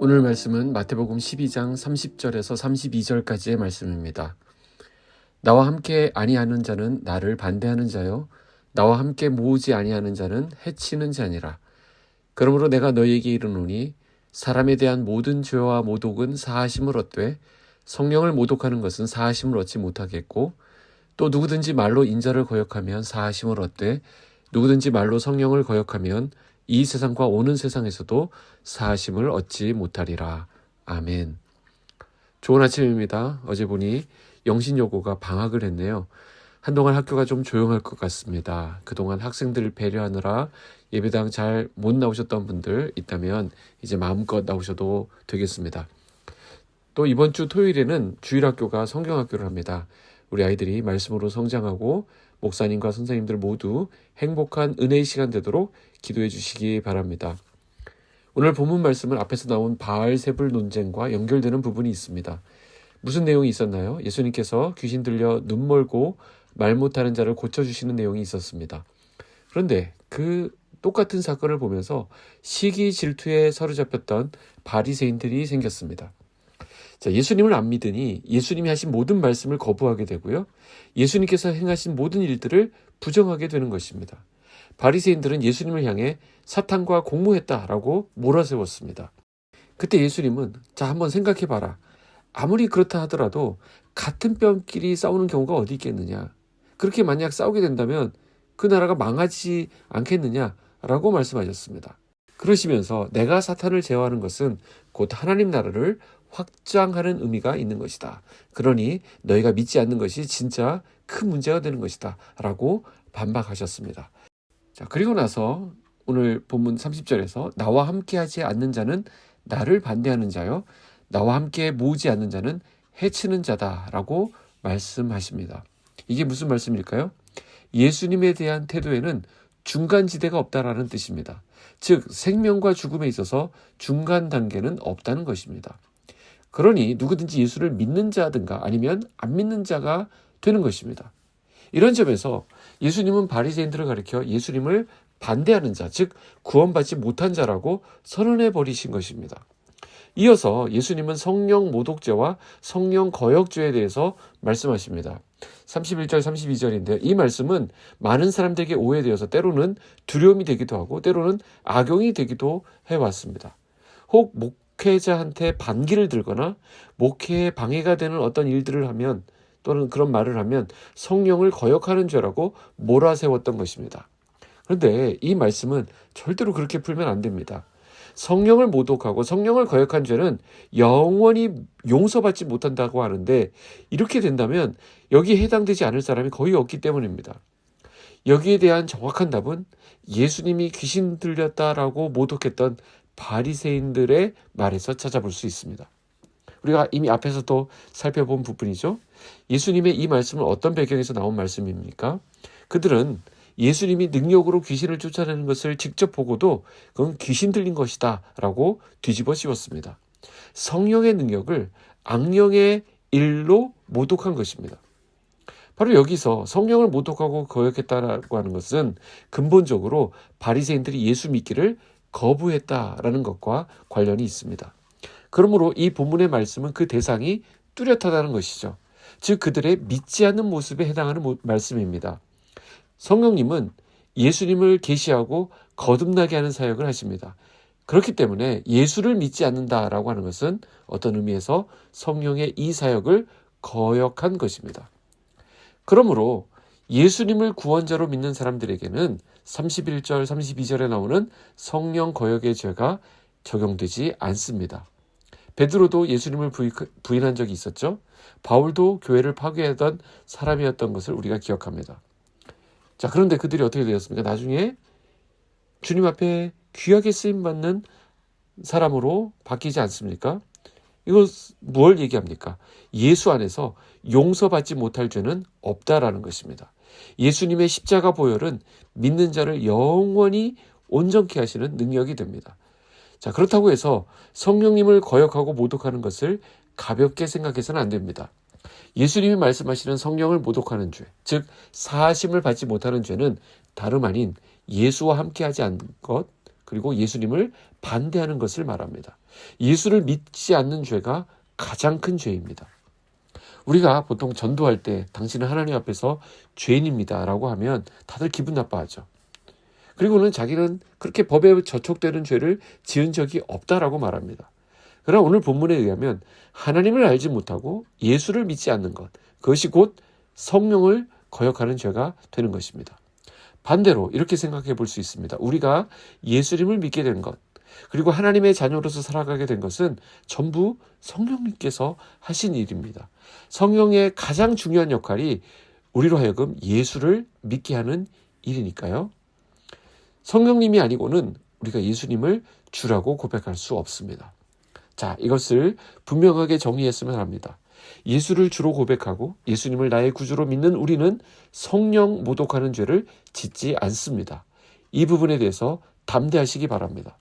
오늘 말씀은 마태복음 12장 30절에서 32절까지의 말씀입니다. 나와 함께 아니하는 자는 나를 반대하는 자요 나와 함께 모으지 아니하는 자는 해치는 자니라. 그러므로 내가 너희에게 이르노니 사람에 대한 모든 죄와 모독은 사하심을 얻되 성령을 모독하는 것은 사하심을 얻지 못하겠고, 또 누구든지 말로 인자를 거역하면 사하심을 얻되 누구든지 말로 성령을 거역하면 이 세상과 오는 세상에서도 사하심을 얻지 못하리라. 아멘. 좋은 아침입니다. 어제 보니 영신여고가 방학을 했네요. 한동안 학교가 좀 조용할 것 같습니다. 그동안 학생들을 배려하느라 예배당 잘 못 나오셨던 분들 있다면 이제 마음껏 나오셔도 되겠습니다. 또 이번 주 토요일에는 주일학교가 성경학교를 합니다. 우리 아이들이 말씀으로 성장하고 목사님과 선생님들 모두 행복한 은혜의 시간 되도록 기도해 주시기 바랍니다. 오늘 본문 말씀은 앞에서 나온 바알세불 논쟁과 연결되는 부분이 있습니다. 무슨 내용이 있었나요? 예수님께서 귀신 들려 눈 멀고 말 못하는 자를 고쳐주시는 내용이 있었습니다. 그런데 그 똑같은 사건을 보면서 시기 질투에 사로잡혔던 바리새인들이 생겼습니다. 자, 예수님을 안 믿으니 예수님이 하신 모든 말씀을 거부하게 되고요. 예수님께서 행하신 모든 일들을 부정하게 되는 것입니다. 바리새인들은 예수님을 향해 사탄과 공모했다라고 몰아세웠습니다. 그때 예수님은 자, 한번 생각해봐라. 아무리 그렇다 하더라도 같은 뼈끼리 싸우는 경우가 어디 있겠느냐. 그렇게 만약 싸우게 된다면 그 나라가 망하지 않겠느냐라고 말씀하셨습니다. 그러시면서 내가 사탄을 제어하는 것은 곧 하나님 나라를 확장하는 의미가 있는 것이다. 그러니 너희가 믿지 않는 것이 진짜 큰 문제가 되는 것이다. 라고 반박하셨습니다. 자, 그리고 나서 오늘 본문 30절에서 나와 함께하지 않는 자는 나를 반대하는 자요 나와 함께 모으지 않는 자는 해치는 자다라고 말씀하십니다. 이게 무슨 말씀일까요? 예수님에 대한 태도에는 중간지대가 없다라는 뜻입니다. 즉 생명과 죽음에 있어서 중간 단계는 없다는 것입니다. 그러니 누구든지 예수를 믿는 자든가 아니면 안 믿는 자가 되는 것입니다. 이런 점에서 예수님은 바리새인들을 가리켜 예수님을 반대하는 자, 즉 구원받지 못한 자라고 선언해 버리신 것입니다. 이어서 예수님은 성령 모독죄와 성령 거역죄에 대해서 말씀하십니다. 31절 32절인데요. 이 말씀은 많은 사람들에게 오해되어서 때로는 두려움이 되기도 하고 때로는 악용이 되기도 해왔습니다. 혹 목회자한테 반기를 들거나 목회에 방해가 되는 어떤 일들을 하면 또는 그런 말을 하면 성령을 거역하는 죄라고 몰아세웠던 것입니다. 그런데 이 말씀은 절대로 그렇게 풀면 안 됩니다. 성령을 모독하고 성령을 거역한 죄는 영원히 용서받지 못한다고 하는데 이렇게 된다면 여기에 해당되지 않을 사람이 거의 없기 때문입니다. 여기에 대한 정확한 답은 예수님이 귀신 들렸다라고 모독했던 바리새인들의 말에서 찾아볼 수 있습니다. 우리가 이미 앞에서도 살펴본 부분이죠. 예수님의 이 말씀은 어떤 배경에서 나온 말씀입니까? 그들은 예수님이 능력으로 귀신을 쫓아내는 것을 직접 보고도 그건 귀신 들린 것이다 라고 뒤집어 씌웠습니다. 성령의 능력을 악령의 일로 모독한 것입니다. 바로 여기서 성령을 모독하고 거역했다라고 하는 것은 근본적으로 바리새인들이 예수 믿기를 거부했다라는 것과 관련이 있습니다. 그러므로 이 본문의 말씀은 그 대상이 뚜렷하다는 것이죠. 즉 그들의 믿지 않는 모습에 해당하는 말씀입니다. 성령님은 예수님을 계시하고 거듭나게 하는 사역을 하십니다. 그렇기 때문에 예수를 믿지 않는다라고 하는 것은 어떤 의미에서 성령의 이 사역을 거역한 것입니다. 그러므로 예수님을 구원자로 믿는 사람들에게는 31절, 32절에 나오는 성령 거역의 죄가 적용되지 않습니다. 베드로도 예수님을 부인한 적이 있었죠. 바울도 교회를 파괴하던 사람이었던 것을 우리가 기억합니다. 자, 그런데 그들이 어떻게 되었습니까? 나중에 주님 앞에 귀하게 쓰임받는 사람으로 바뀌지 않습니까? 이거 뭘 얘기합니까? 예수 안에서 용서받지 못할 죄는 없다라는 것입니다. 예수님의 십자가 보혈은 믿는 자를 영원히 온전케 하시는 능력이 됩니다. 자, 그렇다고 해서 성령님을 거역하고 모독하는 것을 가볍게 생각해서는 안 됩니다. 예수님이 말씀하시는 성령을 모독하는 죄, 즉 사하심을 받지 못하는 죄는 다름 아닌 예수와 함께하지 않은 것, 그리고 예수님을 반대하는 것을 말합니다. 예수를 믿지 않는 죄가 가장 큰 죄입니다. 우리가 보통 전도할 때 당신은 하나님 앞에서 죄인입니다 라고 하면 다들 기분 나빠하죠. 그리고는 자기는 그렇게 법에 저촉되는 죄를 지은 적이 없다라고 말합니다. 그러나 오늘 본문에 의하면 하나님을 알지 못하고 예수를 믿지 않는 것, 그것이 곧 성령을 거역하는 죄가 되는 것입니다. 반대로 이렇게 생각해 볼 수 있습니다. 우리가 예수님을 믿게 된 것, 그리고 하나님의 자녀로서 살아가게 된 것은 전부 성령님께서 하신 일입니다. 성령의 가장 중요한 역할이 우리로 하여금 예수를 믿게 하는 일이니까요. 성령님이 아니고는 우리가 예수님을 주라고 고백할 수 없습니다. 자, 이것을 분명하게 정리했으면 합니다. 예수를 주로 고백하고 예수님을 나의 구주로 믿는 우리는 성령 모독하는 죄를 짓지 않습니다. 이 부분에 대해서 담대하시기 바랍니다.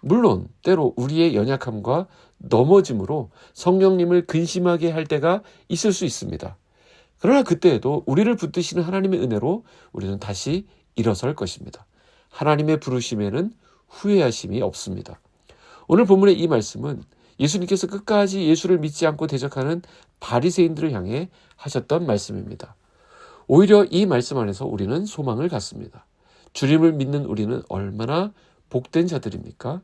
물론 때로 우리의 연약함과 넘어짐으로 성령님을 근심하게 할 때가 있을 수 있습니다. 그러나 그때에도 우리를 붙드시는 하나님의 은혜로 우리는 다시 일어설 것입니다. 하나님의 부르심에는 후회하심이 없습니다. 오늘 본문의 이 말씀은 예수님께서 끝까지 예수를 믿지 않고 대적하는 바리새인들을 향해 하셨던 말씀입니다. 오히려 이 말씀 안에서 우리는 소망을 갖습니다. 주님을 믿는 우리는 얼마나 복된 자들입니까?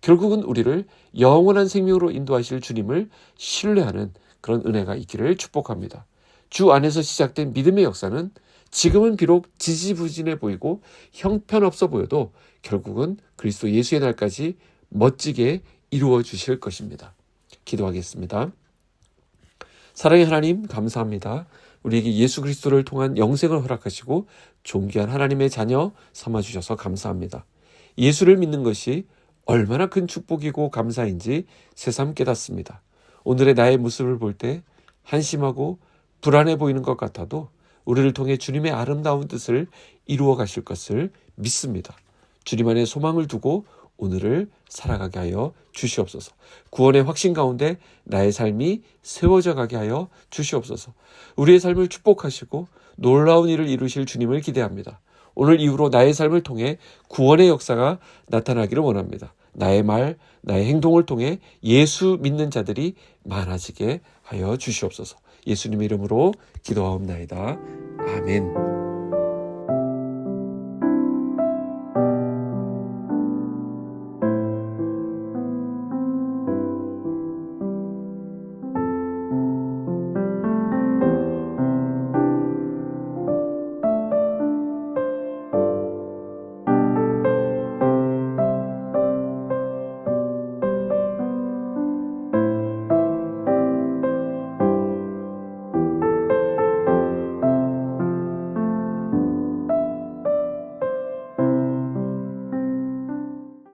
결국은 우리를 영원한 생명으로 인도하실 주님을 신뢰하는 그런 은혜가 있기를 축복합니다. 주 안에서 시작된 믿음의 역사는 지금은 비록 지지부진해 보이고 형편없어 보여도 결국은 그리스도 예수의 날까지 멋지게 이루어 주실 것입니다. 기도하겠습니다. 사랑의 하나님, 감사합니다. 우리에게 예수 그리스도를 통한 영생을 허락하시고 존귀한 하나님의 자녀 삼아주셔서 감사합니다. 예수를 믿는 것이 얼마나 큰 축복이고 감사인지 새삼 깨닫습니다. 오늘의 나의 모습을 볼 때 한심하고 불안해 보이는 것 같아도 우리를 통해 주님의 아름다운 뜻을 이루어 가실 것을 믿습니다. 주님 안에 소망을 두고 오늘을 살아가게 하여 주시옵소서. 구원의 확신 가운데 나의 삶이 세워져 가게 하여 주시옵소서. 우리의 삶을 축복하시고 놀라운 일을 이루실 주님을 기대합니다. 오늘 이후로 나의 삶을 통해 구원의 역사가 나타나기를 원합니다. 나의 말, 나의 행동을 통해 예수 믿는 자들이 많아지게 하여 주시옵소서. 예수님의 이름으로 기도하옵나이다. 아멘.